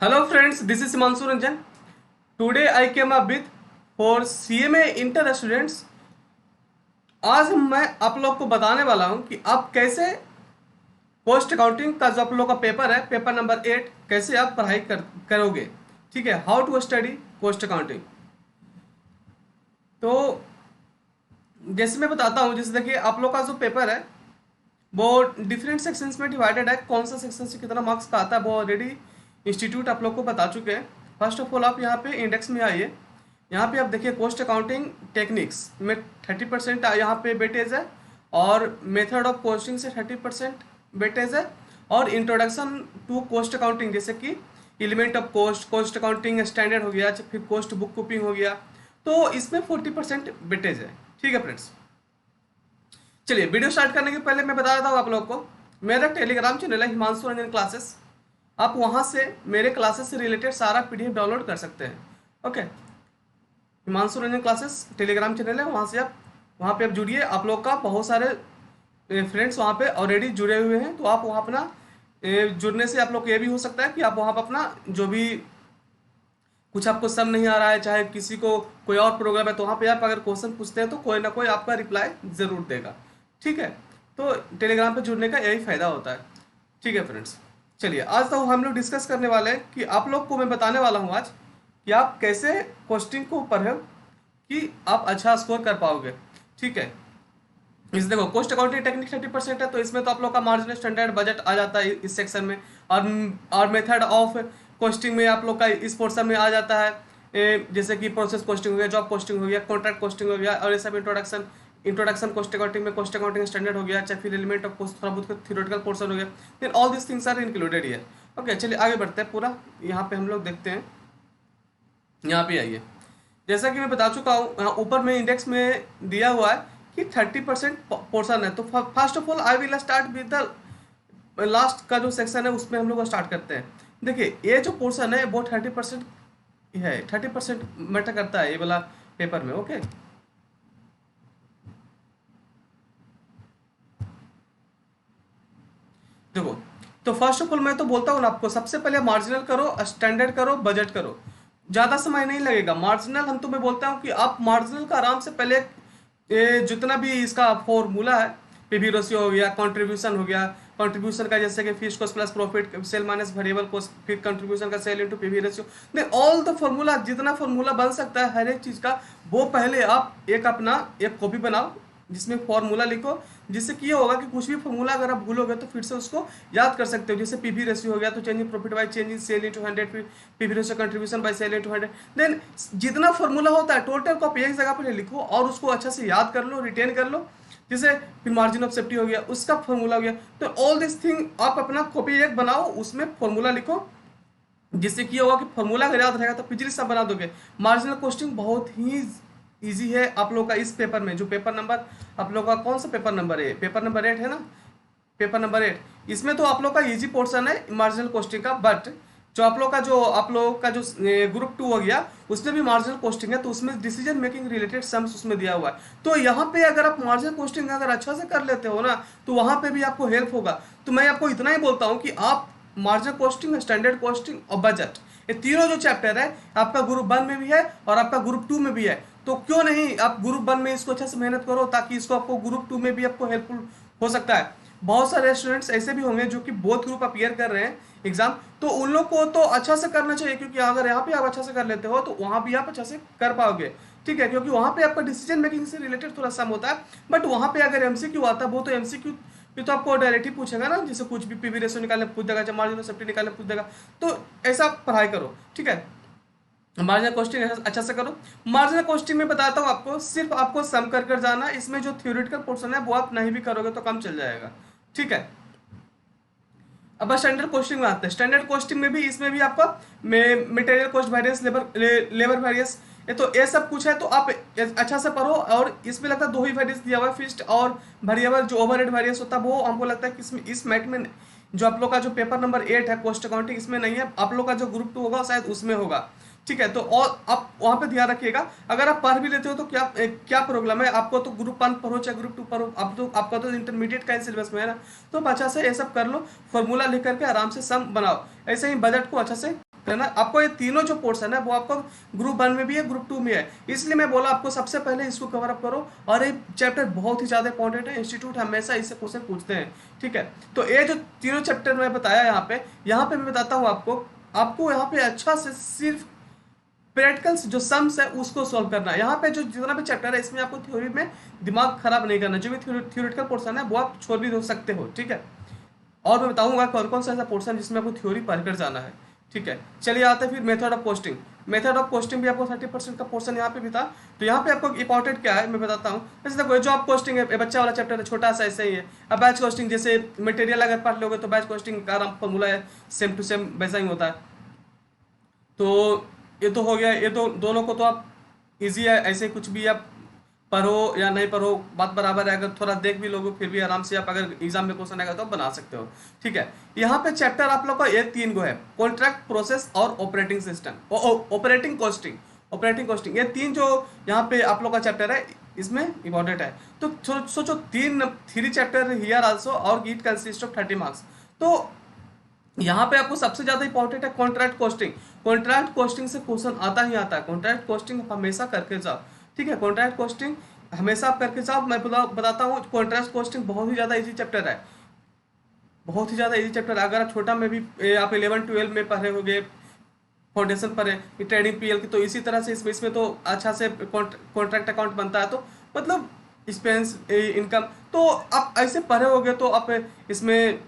Hello friends, this is Himanshu Ranjan. Today I came up with for CMA inter students. आज मैं आप लोग को बताने वाला हूं कि आप कैसे पोस्ट अकाउंटिंग का जो आप लोग का पेपर है, पेपर नंबर 8, कैसे आप पढ़ाई करोगे। ठीक है, how to study cost accounting. तो जैसे मैं बताता हूं, जैसे देखिए आप लोग का जो पेपर है वो डिफरेंट सेक्शंस में डिवाइडेड है। कौन सा सेक्शन से कितना मार्क्स का आता है वो ऑलरेडी इंस्टीट्यूट आप लोग को बता चुके हैं। फर्स्ट ऑफ ऑल आप यहाँ पे इंडेक्स में आइए। यहाँ पे आप देखिए पोस्ट अकाउंटिंग टेक्निक्स में 30% यहाँ पे वेटेज है, और मेथड ऑफ पोस्टिंग से 30% वेटेज है, और इंट्रोडक्शन टू पोस्ट अकाउंटिंग जैसे कि element of cost, cost accounting standard हो गया, फिर पोस्ट बुक कीपिंग हो गया, तो इसमें 40% वेटेज है। ठीक है फ्रेंड्स, चलिए वीडियो स्टार्ट करने के पहले मैं बता देता हूँ आप लोग को, मेरा टेलीग्राम चैनल है हिमांशु रंजन क्लासेस। आप वहाँ से मेरे क्लासेस से रिलेटेड सारा पीडीएफ डाउनलोड कर सकते हैं। Okay, Himanshu Ranjan classes Telegram channel है, वहाँ से आप वहाँ पे आप जुड़िए। आप लोग का बहुत सारे फ्रेंड्स वहाँ पे ऑलरेडी जुड़े हुए हैं, तो आप वहाँ अपना जुड़ने से आप लोग ये भी हो सकता है कि आप वहाँ पर अपना जो भी कुछ आपको सम नहीं आ रहा है, चाहे किसी को कोई और प्रॉब्लम है, तो वहाँ पे आप अगर क्वेश्चन पूछते हैं तो कोई ना कोई आपका रिप्लाई ज़रूर देगा। ठीक है, तो टेलीग्राम पे जुड़ने का यही फ़ायदा होता है। ठीक है फ्रेंड्स, चलिए आज तो हम लोग डिस्कस करने वाले हैं कि आप लोग को मैं बताने वाला हूँ आज कि आप कैसे कोस्टिंग को पढ़े कि आप अच्छा स्कोर कर पाओगे। ठीक है, इस देखो पोस्ट अकाउंटिंग टेक्निक 30% है, तो इसमें तो आप लोग का मार्जिनल स्टैंडर्ड बजट आ जाता है इस सेक्शन में, और मेथड ऑफ कोस्टिंग में आप लोग का इस पोर्शन में आ जाता है। जैसे कि प्रोसेस कोस्टिंग हो गया, जॉब कोस्टिंग हो गया, कॉन्ट्रैक्ट कोस्टिंग हो गया, और ये सब इंट्रोडक्शन कोस्ट अकाउंटिंग में कोस्ट अकाउंटिंग स्टैंडर्ड हो गया, चाहे फिर एलिमेंट ऑफ कोस्ट थोड़ा बहुत थ्योरेटिकल पोर्शन हो गया। Then all this things are included here. Okay, चलिए आगे बढ़ते हैं। पूरा यहाँ पे हम लोग देखते हैं, यहाँ पे आइए। जैसा कि मैं बता चुका हूँ, यहाँ ऊपर में इंडेक्स में दिया हुआ है कि 30% पोर्शन है। तो first of all I will start with the last का जो सेक्शन है, उसमें हम लोग स्टार्ट करते हैं। देखिए ये जो पोर्शन है वो 30% है, 30% मैटर करता है ये वाला पेपर में। ओके, देखो, तो फर्स्ट ऑफ ऑल मैं तो बोलता हूँ ना आपको, सबसे पहले मार्जिनल करो, स्टैंडर्ड करो, बजट करो, ज़्यादा समय नहीं लगेगा। मार्जिनल हम तो मैं बोलता हूँ कि आप मार्जिनल का आराम से पहले जितना भी इसका फॉर्मूला है, पीवी रेशियो हो गया, कंट्रीब्यूशन हो गया, कंट्रीब्यूशन का जैसे कि fixed cost plus profit, sale minus variable cost, फिर कंट्रीब्यूशन का sale into PV ratio, then all the formula, जितना फॉर्मूला बन सकता है हर एक चीज़ का, वो पहले आप एक अपना एक कॉपी बनाओ जिसमें फॉर्मूला लिखो, जिससे कि ये होगा कि कुछ भी फॉर्मूला अगर आप भूलोगे तो फिर से उसको याद कर सकते हो। जैसे पीवी रेशियो हो गया तो change in profit by change in sale into 100, फिर PV ratio contribution by sale into 100। Then जितना फॉर्मूला होता है टोटल को आप एक जगह पर लिखो और उसको अच्छा से याद कर लो, रिटेन कर लो। जैसे फिर मार्जिन ऑफ सेफ्टी हो गया, उसका फॉर्मूला हो गया। तो ऑल दिस थिंग आप अपना कॉपी एक बनाओ, उसमें फॉर्मूला लिखो, जिससे कि होगा कि फॉर्मूला अगर याद रहेगा तो पिछली सब बना दोगे। मार्जिनल कॉस्टिंग बहुत ही इजी है आप लोग का इस पेपर में। जो पेपर नंबर आप लोग का कौन सा पेपर नंबर है, पेपर नंबर 8 है ना, पेपर नंबर 8, इसमें तो आप लोग का इजी पोर्शन है मार्जिनल कॉस्टिंग का। बट जो आप लोग का जो ग्रुप 2 हो गया, उसमें भी मार्जिनल कॉस्टिंग है, तो उसमें डिसीजन मेकिंग रिलेटेड सम्स उसमें दिया हुआ है। तो यहाँ पे अगर आप मार्जिनल कॉस्टिंग अगर अच्छा से कर लेते हो ना, तो वहाँ पे भी आपको हेल्प होगा। तो मैं आपको इतना ही बोलता हूँ कि आप मार्जिनल कॉस्टिंग, स्टैंडर्ड कॉस्टिंग और बजट, ये तीनों जो चैप्टर है आपका ग्रुप 1 में भी है और आपका ग्रुप 2 में भी है। तो क्यों नहीं आप ग्रुप 1 में इसको अच्छे से मेहनत करो, ताकि इसको आपको ग्रुप 2 में भी आपको हेल्पफुल हो सकता है। बहुत सारे स्टूडेंट्स ऐसे भी होंगे जो कि बोथ ग्रुप अपीयर कर रहे हैं एग्जाम, तो उन लोग को तो अच्छा से करना चाहिए, क्योंकि अगर यहाँ पे आप अच्छा से कर लेते हो तो वहाँ भी आप अच्छा से कर पाओगे। ठीक है, क्योंकि वहाँ पे आपका डिसीजन मेकिंग से रिलेटेड थोड़ा सम होता है। बट वहाँ पे अगर एमसीक्यू आता है, वो तो एमसीक्यू भी तो आपको डायरेक्ट ही पूछेगा ना, जैसे कुछ भी पीवी रेशियो निकालने पूछ देगा, चाहे मार्जिन ऑफ सेफ्टी निकालने पूछ देगा। तो ऐसा पढ़ाई करो। ठीक है, मार्जिनल कॉस्टिंग अच्छा से करो। मार्जिनल कॉस्टिंग में बताता हूँ आपको, सिर्फ आपको सम कर जाना, इसमें जो थ्योरेटिकल पोर्शन है वो आप नहीं भी करोगे तो कम चल जाएगा। ठीक है, अब स्टैंडर्ड कॉस्टिंग में आते हैं। स्टैंडर्ड कॉस्टिंग में भी, इसमें भी आपका material cost variance, labour variance, ये तो ये सब कुछ है। तो आप अच्छा से पढ़ो, और इसमें लगता है 2 ही वेरिएंस दिया हुआ है, फिक्स्ड और वेरिएबल। जो ओवरहेड वेरिएंस होता है वो हमको लगता है कि इसमें इस मैट में जो आप लोग का जो पेपर नंबर 8 है कॉस्ट अकाउंटिंग, इसमें नहीं है। आप लोग का जो ग्रुप 2 होगा शायद उसमें होगा। ठीक है, तो और आप वहाँ पे ध्यान रखिएगा। अगर आप पढ़ भी लेते हो तो क्या प्रॉब्लम है, आपको तो ग्रुप 1 पढ़ो चाहे ग्रुप 2 पढ़ो, आप तो आपका तो इंटरमीडिएट का सिलेबस में है ना, तो अच्छा से ये सब कर लो, फॉर्मूला लिख करके आराम से सम बनाओ। ऐसे ही बजट को अच्छा से है ना। आपको ये तीनों जो पोर्शन है वो आपको ग्रुप 1 में भी है, ग्रुप 2 में है, इसलिए मैं बोला आपको सबसे पहले इसको कवर अप करो। और ये चैप्टर बहुत ही ज़्यादा इंपॉर्टेंट है, इंस्टीट्यूट हमेशा इससे क्वेश्चन पूछते हैं, ठीक है। तो ये जो तीनों चैप्टर मैं बताया यहाँ पे मैं बताता हूँ आपको, आपको यहाँ पे अच्छा से सिर्फ प्रैक्टिकल्स जो सम्स है उसको सॉल्व करना है। यहाँ पे जो जितना भी चैप्टर है इसमें आपको थ्योरी में दिमाग खराब नहीं करना, जो भी थ्योरेटिकल पोर्शन है वो आप छोड़ भी हो सकते हो, ठीक है। और मैं बताऊंगा कौन कौन सा ऐसा पोर्शन जिसमें आपको थ्योरी पढ़कर जाना है, ठीक है। चलिए आते हैं फिर method of posting. Method of posting भी आपको 30% का पोर्शन यहाँ पे भी था। तो यहाँ पे आपको इंपॉर्टेंट क्या है मैं बताता हूँ। जैसे देखो जॉब पोस्टिंग है, बच्चा वाला चैप्टर है, छोटा सा ऐसे ही है। अब बैच कोस्टिंग, जैसे मटेरियल अगर पढ़ लोगे तो बैच कोस्टिंग का फॉर्मूला है, सेम टू सेम वैसा ही होता है। तो ये तो हो गया, ये तो दोनों को तो आप इजी है, ऐसे कुछ भी आप पढ़ो या नहीं पढ़ो बात बराबर है। अगर थोड़ा देख भी लोगे फिर भी आराम से आप अगर एग्जाम में क्वेश्चन आएगा तो आप बना सकते हो, ठीक है। यहाँ पे चैप्टर आप लोग का ये 3 गो है, कॉन्ट्रैक्ट, प्रोसेस और operating system, operating costing. Operating costing ये 3 जो यहाँ पे आप लोग का चैप्टर है इसमें इंपॉर्टेंट है। तो सोचो 3 चैप्टर हियर आल्सो और इट कंसिस्ट ऑफ 30 मार्क्स। तो यहाँ पे आपको सबसे ज्यादा इंपॉर्टेंट है कॉन्ट्रैक्ट कॉस्टिंग। कॉन्ट्रैक्ट कॉस्टिंग से क्वेश्चन आता ही आता है, कॉन्ट्रैक्ट कॉस्टिंग हमेशा करके जाओ, ठीक है। कॉन्ट्रैक्ट कॉस्टिंग हमेशा आप करके जाओ। मैं बताता हूँ कॉन्ट्रैक्ट कॉस्टिंग बहुत ही ज्यादा इजी चैप्टर है, बहुत ही ज्यादा इजी चैप्टर है। अगर आप छोटा में भी आप 11-12 में पढ़े होगे, फाउंडेशन पर है ट्रेडिंग पीएल की, तो इसी तरह से इसमें तो अच्छा से कॉन्ट्रैक्ट अकाउंट बनता है। तो मतलब एक्सपेंस इनकम तो आप ऐसे पढ़े होगे तो आप इसमें,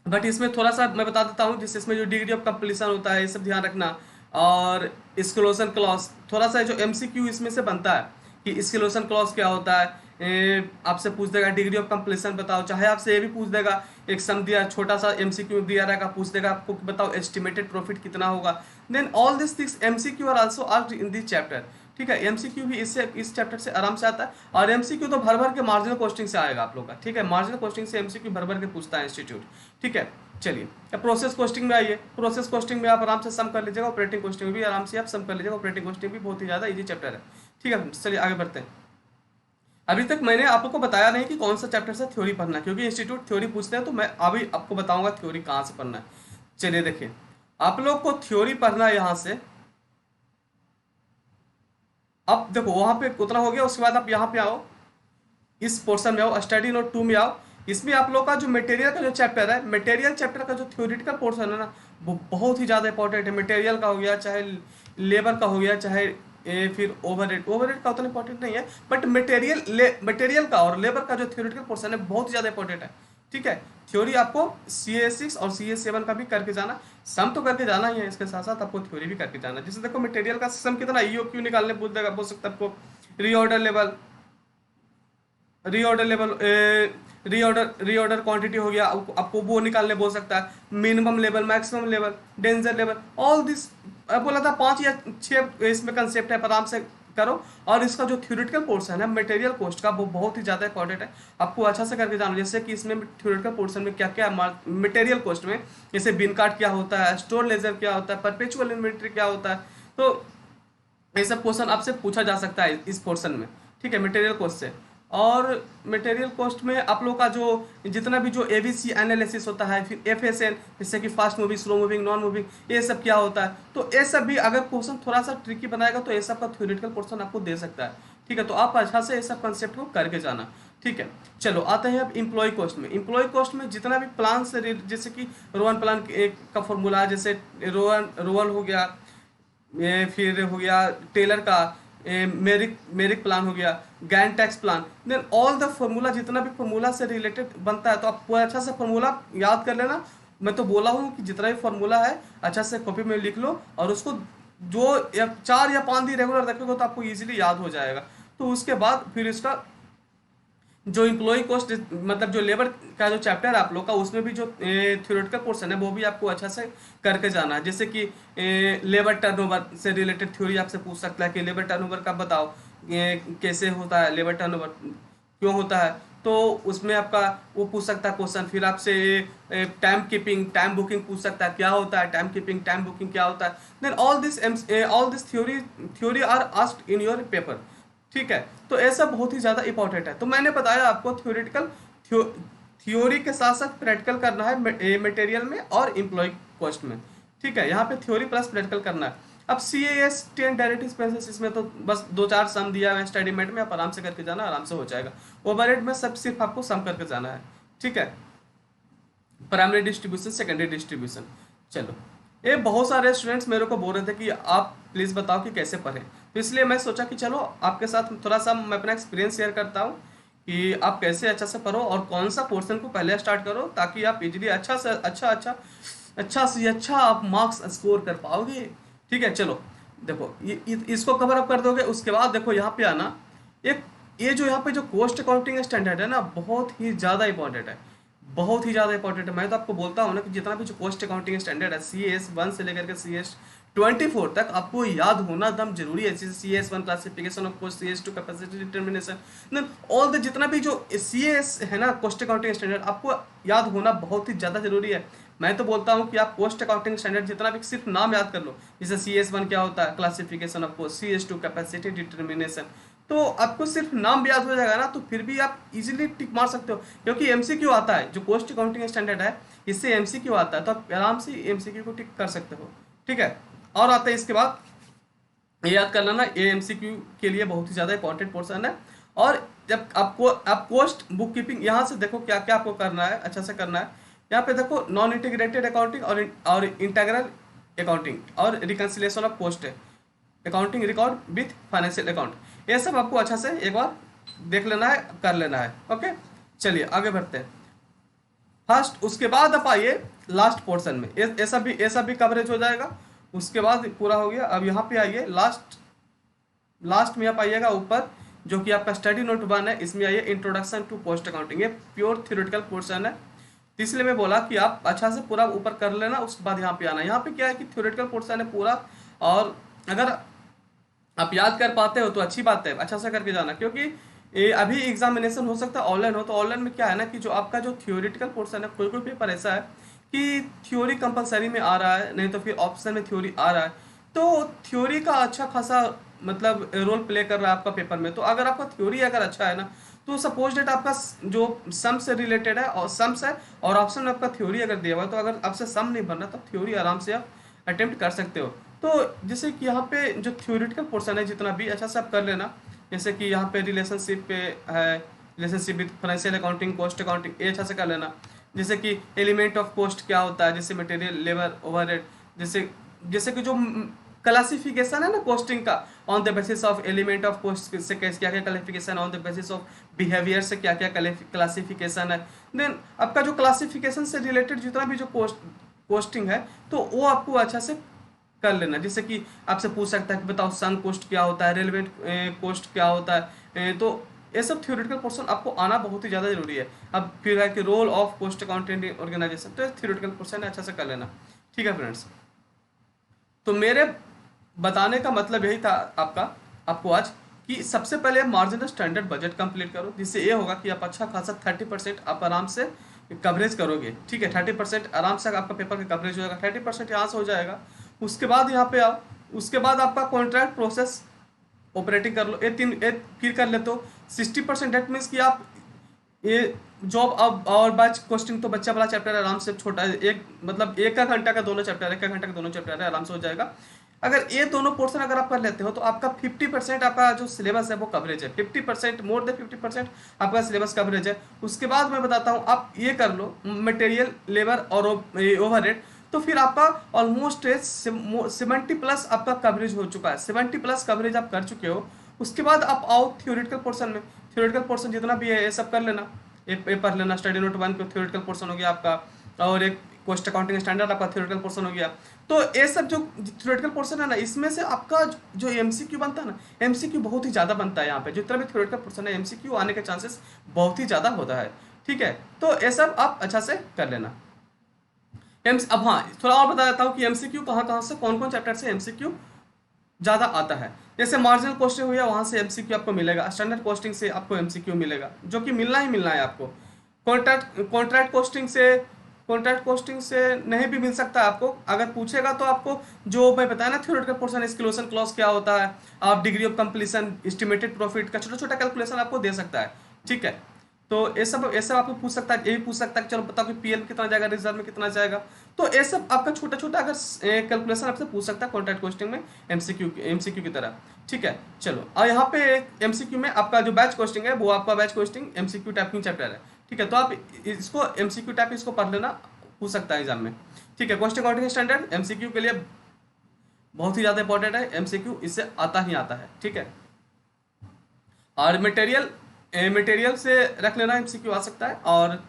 बट इसमें थोड़ा सा मैं बता देता हूँ, जिससे इसमें जो डिग्री ऑफ कंप्लीशन होता है ये सब ध्यान रखना। और एक्सक्लूजन क्लॉज थोड़ा सा जो एमसीक्यू इसमें से बनता है कि एक्सक्लूजन क्लॉज क्या होता है, आपसे पूछ देगा डिग्री ऑफ कंप्लीशन बताओ, चाहे आपसे ये भी पूछ देगा, एक सम दिया छोटा सा एमसीक्यू दिया रहेगा, पूछ देगा आपको बताओ एस्टिमेटेड प्रॉफिट कितना होगा। Then all this things MCQ are also asked in this chapter, ठीक है। एमसीक्यू भी इस चैप्टर से आराम से आता है। और एमसीक्यू तो भर भर के मार्जिनल कॉस्टिंग से आएगा आप लोग का, ठीक है। मार्जिनल कॉस्टिंग से एमसीक्यू भर भर के पूछता है इंस्टीट्यूट, ठीक है। चलिए अब प्रोसेस कॉस्टिंग में आइए। प्रोसेस कॉस्टिंग में आप आराम से सम कर लीजिएगा, ऑपरेटिंग कॉस्टिंग में भी आराम से आप सम कर लीजिएगा। ऑपरेटिंग कॉस्टिंग भी बहुत ही ज्यादा इजी चैप्टर है, ठीक है। चलिए आगे बढ़ते हैं। अभी तक मैंने आप लोग को बताया नहीं कि कौन सा चैप्टर से थ्योरी पढ़ना है, क्योंकि इंस्टीट्यूट थ्योरी पूछते हैं, तो मैं अभी आपको बताऊंगा थ्योरी कहाँ से पढ़ना है। चलिए देखिए, आप लोग को थ्योरी पढ़ना है यहाँ से। अब देखो वहां पे उतना हो गया, उसके बाद आप यहाँ पे आओ, इस पोर्शन में आओ, स्टडी नोट 2 में आओ। इसमें आप लोग का जो मटेरियल का जो चैप्टर है, मटेरियल चैप्टर का जो थ्योरेटिकल पोर्शन है ना, वो बहुत ही ज़्यादा इंपॉर्टेंट है। मटेरियल का हो गया, चाहे लेबर का हो गया, चाहे फिर ओवरहेड का उतना इंपॉर्टेंट नहीं है, बट मटेरियल का और लेबर का जो थ्योरेटिकल पोर्शन है बहुत ही ज़्यादा इंपॉर्टेंट है, ठीक है। थ्योरी आपको CA6 और CA7 का भी करके जाना, सम तो करके जाना ही है, इसके साथ साथ आपको थ्योरी भी करके जाना। जैसे देखो मटेरियल का सम कितना EOQ निकालने बोल देगा, बोल सकता है आपको reorder level, reorder level, reorder quantity हो गया, आपको वो निकालने बोल सकता है, minimum level, maximum level, danger level, all this बोला था 5 या 6 इसमें कंसेप्ट है, आराम से करो। और इसका जो थ्योरेटिकल पोर्शन है मटेरियल कॉस्ट का, वो बहुत ही ज़्यादा इंपॉर्टेंट है, आपको अच्छा से करके जानो। जैसे कि इसमें थ्योरेटिकल पोर्शन में क्या क्या मटेरियल कॉस्ट में, जैसे बिन कार्ड क्या होता है, स्टोर लेजर क्या होता है, परपेचुअल इन्वेंट्री क्या होता है, तो ये सब क्वेश्चन आपसे पूछा जा सकता है इस पोर्शन में, ठीक है, मटेरियल कॉस्ट से। और मटेरियल कॉस्ट में आप लोग का जो जितना भी जो ABC एनालिसिस होता है, फिर FSN जैसे कि fast moving, slow moving, non moving, ये सब क्या होता है, तो ये सब भी अगर क्वेश्चन थोड़ा सा ट्रिकी बनाएगा तो ये सब का थ्योरेटिकल पोर्शन आपको दे सकता है, ठीक है। तो आप अच्छा से ये सब कंसेप्ट को करके जाना, ठीक है। चलो आते हैं अब इम्प्लॉय कॉस्ट में। इम्प्लॉय कॉस्ट में जितना भी प्लान से, जैसे कि रोवन प्लान का फॉर्मूला है, जैसे रोवन हो गया, ये फिर हो गया टेलर का मेरिक प्लान हो गया, गैन टैक्स plan, then all the formula, जितना भी फार्मूला से रिलेटेड बनता है, तो आप पूरा अच्छा से फार्मूला याद कर लेना। मैं तो बोला हूँ कि जितना भी फार्मूला है अच्छा से कॉपी में लिख लो, और उसको जो 4 या 5 दिन रेगुलर रखोगे तो आपको इजीली याद हो जाएगा। तो उसके बाद फिर इसका जो इम्प्लॉय कॉस्ट, मतलब जो लेबर का जो चैप्टर है आप लोग का, उसमें भी जो थ्योरेटिकल पोर्शन है वो भी आपको अच्छा से करके जाना है। जैसे कि लेबर टर्नओवर से रिलेटेड थ्योरी आपसे पूछ सकता है कि लेबर टर्नओवर का बताओ, कैसे होता है लेबर टर्नओवर, क्यों होता है, तो उसमें आपका वो पूछ सकता है क्वेश्चन। फिर आपसे टाइम कीपिंग, टाइम बुकिंग पूछ सकता है, क्या होता है टाइम कीपिंग, टाइम बुकिंग क्या होता है। Then all this theory are asked in your paper, ठीक है। तो ऐसा बहुत ही ज़्यादा इंपॉर्टेंट है। तो मैंने बताया आपको थ्योरेटिकल थ्योरी के साथ साथ प्रैक्टिकल करना है मटेरियल में और एम्प्लॉय कॉस्ट में, ठीक है, यहाँ पे थ्योरी प्लस प्रैक्टिकल करना है। अब C S T and direct expenses, इसमें तो बस 2-4 सम दिया है स्टडीमेट में, आप आराम से करके जाना, आराम से हो जाएगा। ओवरहेड में सब सिर्फ आपको सम करके जाना है, ठीक है। Primary distribution, secondary distribution. चलो, ये बहुत सारे स्टूडेंट्स मेरे को बोल रहे थे कि आप प्लीज़ बताओ कि कैसे पढ़ें, तो इसलिए मैं सोचा कि चलो आपके साथ थोड़ा सा मैं अपना एक्सपीरियंस शेयर करता हूँ कि आप कैसे अच्छा से पढ़ो और कौन सा पोर्शन को पहले स्टार्ट करो, ताकि आप इजीली अच्छा आप मार्क्स स्कोर कर पाओगे। ठीक है, चलो देखो, इसको कवर अप कर दोगे, उसके बाद देखो यहाँ पे आना, एक ये जो यहाँ पे जो कॉस्ट अकाउंटिंग स्टैंडर्ड है ना, बहुत ही ज़्यादा इंपॉर्टेंट है, बहुत ही ज़्यादा इंपॉर्टेंट है। मैं तो आपको बोलता हूँ ना कि जितना भी जो कॉस्ट अकाउंटिंग स्टैंडर्ड है, CS1 से लेकर के CS24 तक आपको याद होना एकदम जरूरी है। जैसे CS1 classification of cost, CS2 capacity determination, then all the जितना भी जो CS है ना कॉस्ट अकाउंटिंग स्टैंडर्ड, आपको याद होना बहुत ही ज़्यादा जरूरी है। मैं तो बोलता हूँ कि आप कॉस्ट अकाउंटिंग स्टैंडर्ड जितना भी सिर्फ नाम याद कर लो, जैसे CS1 क्या होता है, classification of cost, CS2 capacity determination, तो आपको सिर्फ नाम भी याद हो जाएगा ना, तो फिर भी आप इजीली टिक मार सकते हो, क्योंकि MCQ आता है, जो कॉस्ट अकाउंटिंग स्टैंडर्ड है इससे MCQ आता है, तो आप आराम से MCQ को टिक कर सकते हो। ठीक है, और आता है इसके बाद, ये याद कर लेना, ये MCQ के लिए बहुत ही ज़्यादा इंपॉर्टेंट पोर्सन है। और जब आप कॉस्ट बुक कीपिंग, यहाँ से देखो क्या क्या आपको करना है, अच्छा से करना है। यहाँ पे देखो नॉन इंटीग्रेटेड अकाउंटिंग और इंटीग्रल अकाउंटिंग और reconciliation of cost accounting record with financial account, ये सब आपको अच्छा से एक बार देख लेना है, कर लेना है। ओके, चलिए आगे बढ़ते हैं फर्स्ट। उसके बाद आप आइए लास्ट पोर्शन में, ऐसा भी कवरेज हो जाएगा, उसके बाद पूरा हो गया। अब यहाँ पे आइए लास्ट में आप आइएगा ऊपर, जो कि आपका स्टडी नोट 1 है, इसमें आइए इंट्रोडक्शन टू कॉस्ट अकाउंटिंग, ये प्योर थ्योरेटिकल पोर्शन है, तो इसलिए मैं बोला कि आप अच्छा से पूरा ऊपर कर लेना, उसके बाद यहाँ पे आना। यहाँ पे क्या है कि थ्योरेटिकल पोर्शन है पूरा, और अगर आप याद कर पाते हो तो अच्छी बात है, अच्छा से करके जाना, क्योंकि ये अभी एग्जामिनेशन हो सकता है ऑनलाइन हो, तो ऑनलाइन में क्या है ना कि जो आपका जो थ्योरेटिकल पोर्शन है, कोई कोई पेपर ऐसा है कि थ्योरी कंपलसरी में आ रहा है, नहीं तो फिर ऑप्शन में थ्योरी आ रहा है, तो थ्योरी का अच्छा खासा मतलब रोल प्ले कर रहा है आपका पेपर में। तो अगर आपका थ्योरी अगर अच्छा है ना, तो सपोज डेट आपका जो सम से रिलेटेड है और सम्स है, और ऑप्शन में आपका थ्योरी अगर दिया हुआ है, तो अगर आपसे सम नहीं बनना तो थ्योरी आराम से आप अटेम्प्ट कर सकते हो। तो जैसे कि यहाँ पे जो थ्योरेटिकल पोर्शन है जितना भी अच्छा से आप कर लेना, जैसे कि यहाँ पे रिलेशनशिप पे है, relationship with financial accounting, cost accounting, ये अच्छा से कर लेना। जैसे कि एलिमेंट ऑफ कॉस्ट क्या होता है, जैसे मटेरियल, लेबर, ओवरहेड, जैसे जैसे कि जो क्लासिफिकेशन है ना कॉस्टिंग का, on the basis of element of cost से क्या क्या classification, on the basis of behaviour से क्या क्या क्लासिफिकेशन है। देन आपका जो क्लासिफिकेशन से रिलेटेड जितना भी जो कॉस्टिंग है, तो वो आपको अच्छा से कर लेना। जैसे कि आपसे पूछ सकता है कि बताओ संक कॉस्ट क्या होता है, रेलिवेंट कॉस्ट क्या होता है, तो ये सब थ्योरेटिकल पोर्शन आपको आना बहुत ही ज़्यादा जरूरी है। अब फिर है कि role of cost accountant organisation, तो थ्योरेटिकल पोर्शन है, अच्छा से कर लेना। ठीक है फ्रेंड्स, तो मेरे बताने का मतलब यही था आपको आज, कि सबसे पहले मार्जिनल स्टैंडर्ड बजट कंप्लीट करो, जिससे ये होगा कि आप अच्छा खासा 30% आप आराम से कवरेज करोगे। ठीक है, 30% आराम से आपका पेपर का कवरेज हो जाएगा, 30% यहाँ से हो जाएगा। उसके बाद यहाँ पे आओ, उसके बाद आपका कॉन्ट्रैक्ट प्रोसेस ऑपरेटिंग कर लो, ये फिर कर लेते हो 60%। डेट मीन्स कि आप ये जॉब अब और बैच कॉस्टिंग तो बच्चा वाला चैप्टर है, आराम से छोटा है, एक मतलब 1 घंटा का दोनों चैप्टर है, 1 घंटा का दोनों चैप्टर है, आराम से हो जाएगा। अगर ये दोनों पोर्शन अगर आप कर लेते हो, तो आपका 50% आपका जो सिलेबस है वो कवरेज है, 50%, मोर देन 50% आपका सिलेबस कवरेज है। उसके बाद मैं बताता हूँ, आप ये कर लो मटेरियल, लेबर और ओवरहेड, तो फिर आपका ऑलमोस्ट 70+ आपका कवरेज हो चुका है, 70+ कवरेज आप कर चुके हो। उसके बाद आप आओ थ्योरेटिकल पोर्शन में, थ्योरेटिकल पोर्शन जितना भी है ये सब कर लेना, ये पढ़ लेना। स्टडी नोट 1 को थ्योरेटिकल पोर्शन हो गया आपका, और एक कॉस्ट अकाउंटिंग स्टैंडर्ड आपका थ्योरेटिकल पोर्शन हो गया। तो ये सब जो थ्योरेटिकल पोर्शन है ना, इसमें से आपका जो MCQ बनता है ना, MCQ बहुत ही ज़्यादा बनता है। यहाँ पे जितना भी थ्योरेटिकल पोर्शन है, MCQ आने के चांसेस बहुत ही ज़्यादा होता है। ठीक है, तो ये सब आप अच्छा से कर लेना। अब हाँ, थोड़ा और बता देता हूँ कि MCQ कहाँ से, कौन कौन चैप्टर से MCQ ज़्यादा आता है। जैसे मार्जिनल कॉस्टिंग हुआ, वहाँ से MCQ आपको मिलेगा, स्टैंडर्ड कॉस्टिंग से आपको MCQ मिलेगा, जो कि मिलना ही मिलना है आपको। कॉन्ट्रैक्ट कॉस्टिंग से नहीं भी मिल सकता है आपको, अगर पूछेगा तो आपको जो मैं बताया ना थ्योरेटिकल पोर्शन, एक्सक्लूजन क्लॉज क्या होता है, आप degree of completion, estimated profit का छोटा छोटा कैलकुलेशन आपको दे सकता है। ठीक है, तो ये सब आपको पूछ सकता है, ये भी पूछ सकता है कि चलो बताओ कि पीएल में कितना जाएगा, रिजर्व में कितना जाएगा। तो ये सब आपका छोटा छोटा अगर कैलकुलेशन आपसे पूछ सकता है कॉन्ट्रैक्ट कॉस्टिंग में, एमसीक्यू की तरह। ठीक है, चलो। और यहाँ पे एमसीक्यू में आपका जो बैच कॉस्टिंग है वो आपका batch costing MCQ typing chapter है। ठीक है, तो आप इसको एमसीक्यू टाइप इसको पढ़ लेना, पूछ सकता है एग्जाम में। ठीक है, कॉस्ट अकाउंटिंग स्टैंडर्ड एमसीक्यू के लिए बहुत ही ज़्यादा इंपॉर्टेंट है, एमसीक्यू इससे आता ही आता है। ठीक है, और मटेरियल से रख लेना एमसीक्यू आ सकता है, और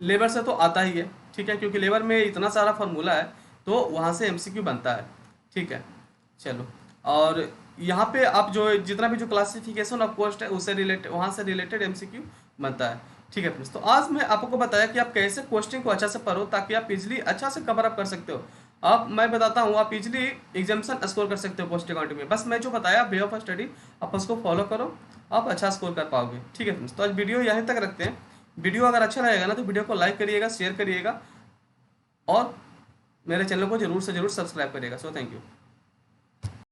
लेबर से तो आता ही है। ठीक है, क्योंकि लेबर में इतना सारा फार्मूला है तो वहाँ से एमसीक्यू बनता है। ठीक है, चलो। और यहाँ पे आप जो जितना भी जो क्लासिफिकेशन ऑफ कॉस्ट है उससे रिलेटेड, वहाँ से रिलेटेड एमसीक्यू बनता है। ठीक है फ्रेंड्स, तो आज मैं आपको बताया कि आप कैसे क्वेश्चन को अच्छा से पढ़ो ताकि आप इजिली अच्छा से कवर अप कर सकते हो। अब मैं बताता हूँ, आप इजिली एग्जामिनेशन स्कोर कर सकते हो पोस्ट अकाउंटिंग में। बस मैं जो बताया वे ऑफ स्टडी आप उसको फॉलो करो, आप अच्छा स्कोर कर पाओगे। ठीक है फ्रेंड्स, तो आज वीडियो यहीं तक रखते हैं। वीडियो अगर अच्छा लगेगा ना तो वीडियो को लाइक करिएगा, शेयर करिएगा, और मेरे चैनल को जरूर से जरूर सब्सक्राइब करिएगा। So thank you.